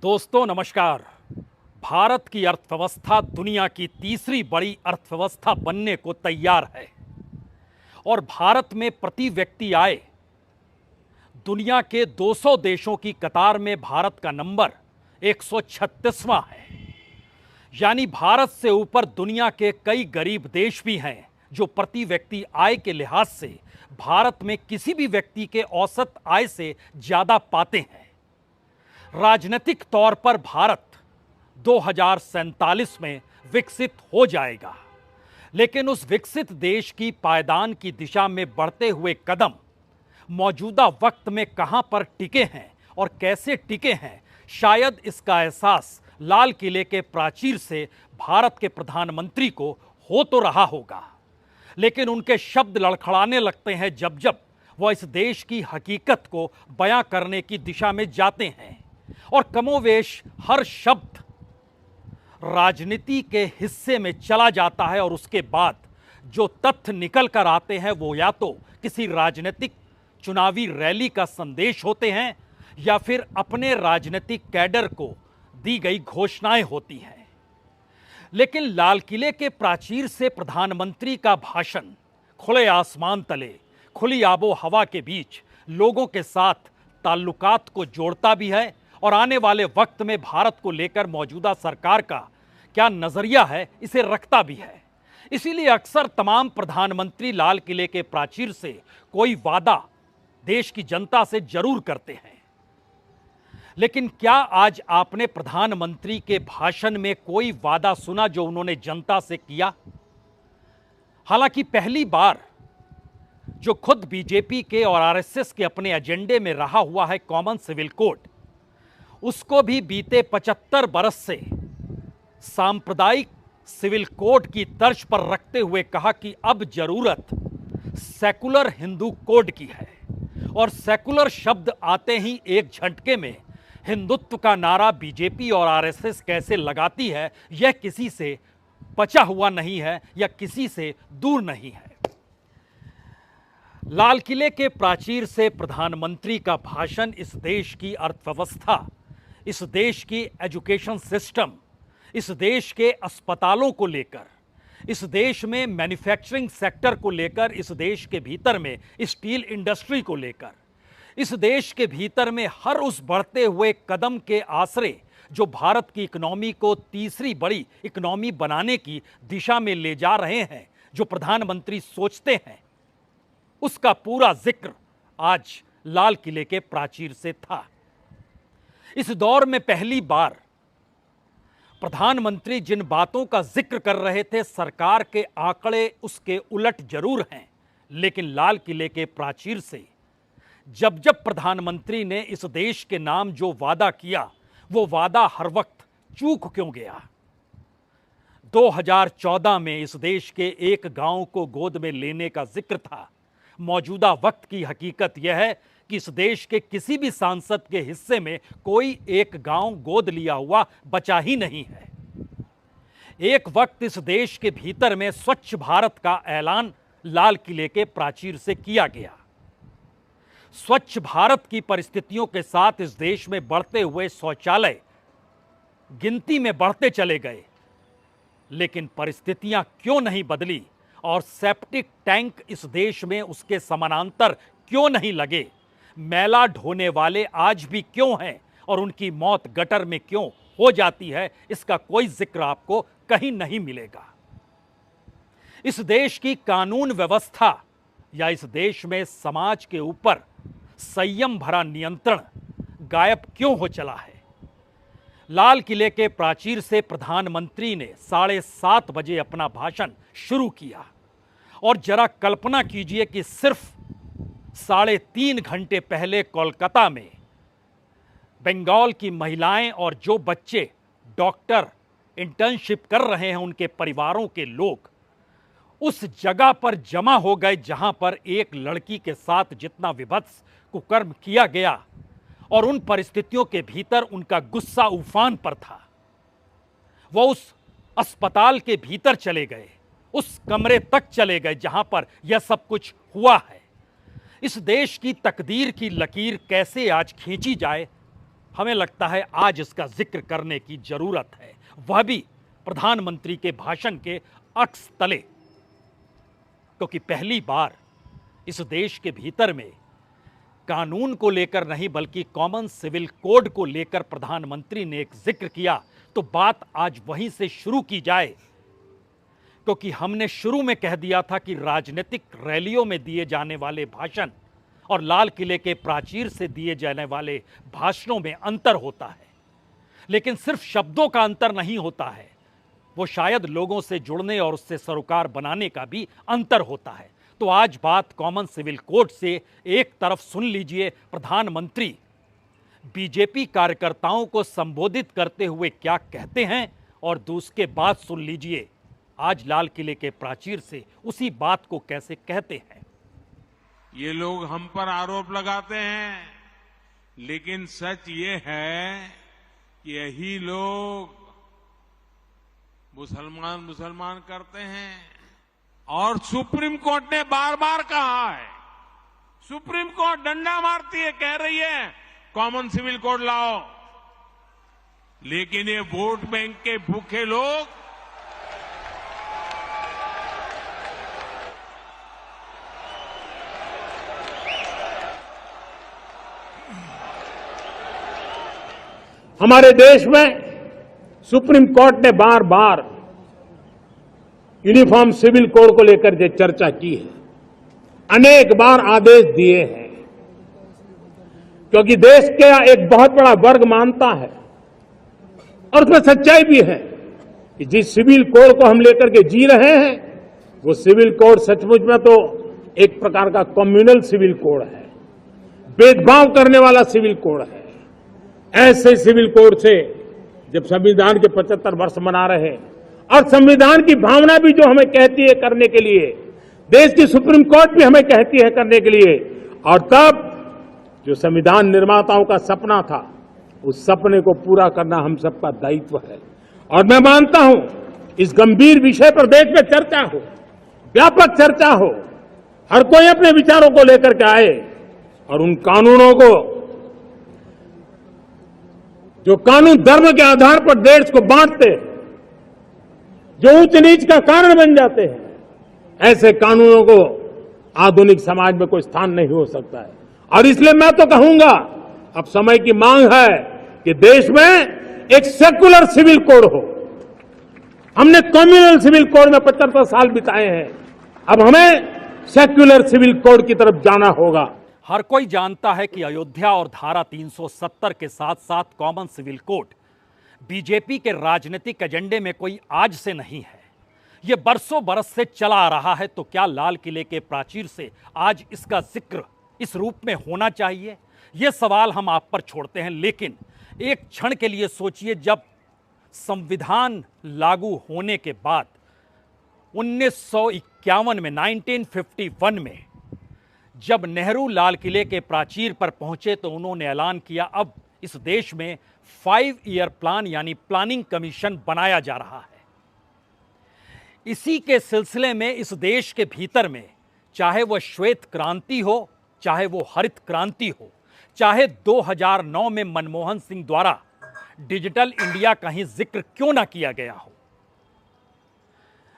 दोस्तों नमस्कार। भारत की अर्थव्यवस्था दुनिया की तीसरी बड़ी अर्थव्यवस्था बनने को तैयार है और भारत में प्रति व्यक्ति आय दुनिया के 200 देशों की कतार में भारत का नंबर 136वां है। यानी भारत से ऊपर दुनिया के कई गरीब देश भी हैं जो प्रति व्यक्ति आय के लिहाज से भारत में किसी भी व्यक्ति के औसत आय से ज़्यादा पाते हैं। राजनीतिक तौर पर भारत 2047 में विकसित हो जाएगा, लेकिन उस विकसित देश की पायदान की दिशा में बढ़ते हुए कदम मौजूदा वक्त में कहां पर टिके हैं और कैसे टिके हैं, शायद इसका एहसास लाल किले के प्राचीर से भारत के प्रधानमंत्री को हो तो रहा होगा, लेकिन उनके शब्द लड़खड़ाने लगते हैं जब जब वह इस देश की हकीकत को बयां करने की दिशा में जाते हैं। और कमोवेश हर शब्द राजनीति के हिस्से में चला जाता है और उसके बाद जो तथ्य निकल कर आते हैं वो या तो किसी राजनीतिक चुनावी रैली का संदेश होते हैं या फिर अपने राजनीतिक कैडर को दी गई घोषणाएं होती हैं। लेकिन लाल किले के प्राचीर से प्रधानमंत्री का भाषण खुले आसमान तले, खुली आबो हवा के बीच लोगों के साथ ताल्लुकात को जोड़ता भी है और आने वाले वक्त में भारत को लेकर मौजूदा सरकार का क्या नजरिया है इसे रखता भी है। इसीलिए अक्सर तमाम प्रधानमंत्री लाल किले के प्राचीर से कोई वादा देश की जनता से जरूर करते हैं। लेकिन क्या आज आपने प्रधानमंत्री के भाषण में कोई वादा सुना जो उन्होंने जनता से किया? हालांकि पहली बार जो खुद बीजेपी के और आरएसएस के अपने एजेंडे में रहा हुआ है कॉमन सिविल कोड, उसको भी बीते 75 बरस से सांप्रदायिक सिविल कोड की तर्ज पर रखते हुए कहा कि अब जरूरत सेकुलर हिंदू कोड की है। और सेकुलर शब्द आते ही एक झटके में हिंदुत्व का नारा बीजेपी और आरएसएस कैसे लगाती है यह किसी से बचा हुआ नहीं है या किसी से दूर नहीं है। लाल किले के प्राचीर से प्रधानमंत्री का भाषण इस देश की अर्थव्यवस्था, इस देश की एजुकेशन सिस्टम, इस देश के अस्पतालों को लेकर, इस देश में मैन्युफैक्चरिंग सेक्टर को लेकर, इस देश के भीतर में स्टील इंडस्ट्री को लेकर, इस देश के भीतर में हर उस बढ़ते हुए कदम के आसरे जो भारत की इकोनॉमी को तीसरी बड़ी इकोनॉमी बनाने की दिशा में ले जा रहे हैं, जो प्रधानमंत्री सोचते हैं, उसका पूरा जिक्र आज लाल किले के प्राचीर से था। इस दौर में पहली बार प्रधानमंत्री जिन बातों का जिक्र कर रहे थे, सरकार के आंकड़े उसके उलट जरूर हैं, लेकिन लाल किले के प्राचीर से जब जब प्रधानमंत्री ने इस देश के नाम जो वादा किया, वो वादा हर वक्त चूक क्यों गया? 2014 में इस देश के एक गांव को गोद में लेने का जिक्र था। मौजूदा वक्त की हकीकत यह है कि इस देश के किसी भी सांसद के हिस्से में कोई एक गांव गोद लिया हुआ बचा ही नहीं है। एक वक्त इस देश के भीतर में स्वच्छ भारत का ऐलान लाल किले के प्राचीर से किया गया। स्वच्छ भारत की परिस्थितियों के साथ इस देश में बढ़ते हुए शौचालय गिनती में बढ़ते चले गए, लेकिन परिस्थितियां क्यों नहीं बदली और सेप्टिक टैंक इस देश में उसके समानांतर क्यों नहीं लगे? मैला ढोने वाले आज भी क्यों हैं और उनकी मौत गटर में क्यों हो जाती है? इसका कोई जिक्र आपको कहीं नहीं मिलेगा। इस देश की कानून व्यवस्था या इस देश में समाज के ऊपर संयम भरा नियंत्रण गायब क्यों हो चला है? लाल किले के प्राचीर से प्रधानमंत्री ने 7:30 बजे अपना भाषण शुरू किया और जरा कल्पना कीजिए कि सिर्फ 3.5 घंटे पहले कोलकाता में बंगाल की महिलाएं और जो बच्चे डॉक्टर इंटर्नशिप कर रहे हैं उनके परिवारों के लोग उस जगह पर जमा हो गए जहां पर एक लड़की के साथ जितना विभत्स कुकर्म किया गया, और उन परिस्थितियों के भीतर उनका गुस्सा उफान पर था। वो उस अस्पताल के भीतर चले गए, उस कमरे तक चले गए जहां पर यह सब कुछ हुआ है। इस देश की तकदीर की लकीर कैसे आज खींची जाए हमें लगता है आज इसका जिक्र करने की जरूरत है, वह भी प्रधानमंत्री के भाषण के अक्स तले, क्योंकि पहली बार इस देश के भीतर में कानून को लेकर नहीं बल्कि कॉमन सिविल कोड को लेकर प्रधानमंत्री ने एक जिक्र किया। तो बात आज वहीं से शुरू की जाए, क्योंकि हमने शुरू में कह दिया था कि राजनीतिक रैलियों में दिए जाने वाले भाषण और लाल किले के प्राचीर से दिए जाने वाले भाषणों में अंतर होता है, लेकिन सिर्फ शब्दों का अंतर नहीं होता है, वो शायद लोगों से जुड़ने और उससे सरोकार बनाने का भी अंतर होता है। तो आज बात कॉमन सिविल कोड से एक तरफ सुन लीजिए प्रधानमंत्री बीजेपी कार्यकर्ताओं को संबोधित करते हुए क्या कहते हैं, और दूसरे बाद सुन लीजिए आज लाल किले के प्राचीर से उसी बात को कैसे कहते हैं। ये लोग हम पर आरोप लगाते हैं, लेकिन सच ये है कि यही लोग मुसलमान करते हैं। और सुप्रीम कोर्ट ने बार बार कहा है, सुप्रीम कोर्ट डंडा मारती है, कह रही है कॉमन सिविल कोड लाओ, लेकिन ये वोट बैंक के भूखे लोग हमारे देश में सुप्रीम कोर्ट ने बार बार यूनिफॉर्म सिविल कोड को लेकर जो चर्चा की है, अनेक बार आदेश दिए हैं, क्योंकि देश का एक बहुत बड़ा वर्ग मानता है और उसमें सच्चाई भी है कि जिस सिविल कोड को हम लेकर के जी रहे हैं वो सिविल कोड सचमुच में तो एक प्रकार का कम्युनल सिविल कोड है, भेदभाव करने वाला सिविल कोड है। ऐसे सिविल कोड से जब संविधान के 75 वर्ष मना रहे हैं और संविधान की भावना भी जो हमें कहती है करने के लिए, देश की सुप्रीम कोर्ट भी हमें कहती है करने के लिए, और तब जो संविधान निर्माताओं का सपना था उस सपने को पूरा करना हम सबका दायित्व है। और मैं मानता हूं इस गंभीर विषय पर देश में चर्चा हो, व्यापक चर्चा हो, हर कोई अपने विचारों को लेकर के आए और उन कानूनों को जो कानून धर्म के आधार पर देश को बांटते हैं, जो ऊंच नीच का कारण बन जाते हैं, ऐसे कानूनों को आधुनिक समाज में कोई स्थान नहीं हो सकता है। और इसलिए मैं तो कहूंगा अब समय की मांग है कि देश में एक सेकुलर सिविल कोड हो। हमने कम्युनल सिविल कोड में 75 साल बिताए हैं, अब हमें सेक्युलर सिविल कोड की तरफ जाना होगा। हर कोई जानता है कि अयोध्या और धारा 370 के साथ साथ कॉमन सिविल कोड बीजेपी के राजनीतिक एजेंडे में कोई आज से नहीं है, यह बरसों बरस से चला आ रहा है। तो क्या लाल किले के प्राचीर से आज इसका जिक्र इस रूप में होना चाहिए? यह सवाल हम आप पर छोड़ते हैं, लेकिन एक क्षण के लिए सोचिए, जब संविधान लागू होने के बाद 1951 में 1951 में जब नेहरू लाल किले के प्राचीर पर पहुंचे तो उन्होंने ऐलान किया अब इस देश में 5 ईयर प्लान यानी प्लानिंग कमीशन बनाया जा रहा है। इसी के सिलसिले में इस देश के भीतर में चाहे वह श्वेत क्रांति हो, चाहे वो हरित क्रांति हो, चाहे 2009 में मनमोहन सिंह द्वारा डिजिटल इंडिया का ही जिक्र क्यों ना किया गया हो,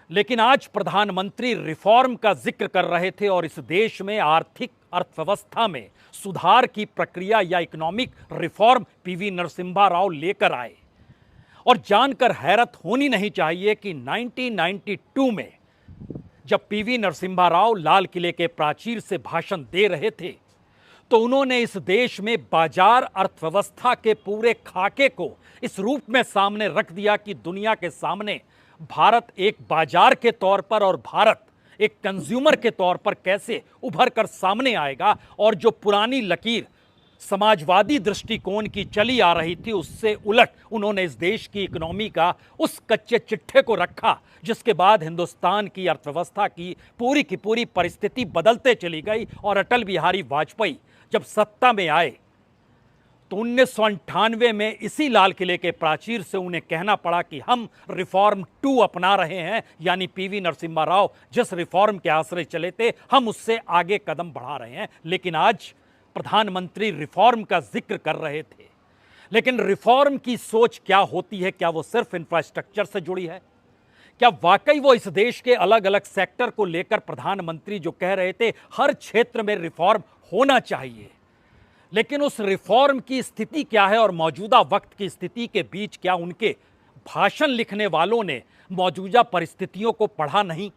लेकिन आज प्रधानमंत्री रिफॉर्म का जिक्र कर रहे थे और इस देश में आर्थिक अर्थव्यवस्था में सुधार की प्रक्रिया या economic reform PV Narasimha Rao लेकर आए। और जानकर हैरत होनी नहीं चाहिए कि 1992 में जब पीवी नरसिम्हा राव लाल किले के प्राचीर से भाषण दे रहे थे तो उन्होंने इस देश में बाजार अर्थव्यवस्था के पूरे खाके को इस रूप में सामने रख दिया कि दुनिया के सामने भारत एक बाजार के तौर पर और भारत एक कंज्यूमर के तौर पर कैसे उभर कर सामने आएगा। और जो पुरानी लकीर समाजवादी दृष्टिकोण की चली आ रही थी उससे उलट उन्होंने इस देश की इकोनॉमी का उस कच्चे चिट्ठे को रखा, जिसके बाद हिंदुस्तान की अर्थव्यवस्था की पूरी परिस्थिति बदलते चली गई। और अटल बिहारी वाजपेयी जब सत्ता में आए तो 1998 में इसी लाल किले के प्राचीर से उन्हें कहना पड़ा कि हम रिफॉर्म 2 अपना रहे हैं, यानी पीवी नरसिम्हा राव जिस रिफॉर्म के आश्रय चले थे हम उससे आगे कदम बढ़ा रहे हैं। लेकिन आज प्रधानमंत्री रिफॉर्म का जिक्र कर रहे थे, लेकिन रिफॉर्म की सोच क्या होती है? क्या वो सिर्फ इंफ्रास्ट्रक्चर से जुड़ी है? क्या वाकई वो इस देश के अलग अलग सेक्टर को लेकर प्रधानमंत्री जो कह रहे थे हर क्षेत्र में रिफॉर्म होना चाहिए, लेकिन उस रिफॉर्म की स्थिति क्या है और मौजूदा वक्त की स्थिति के बीच क्या उनके भाषण लिखने वालों ने मौजूदा परिस्थितियों को पढ़ा नहीं?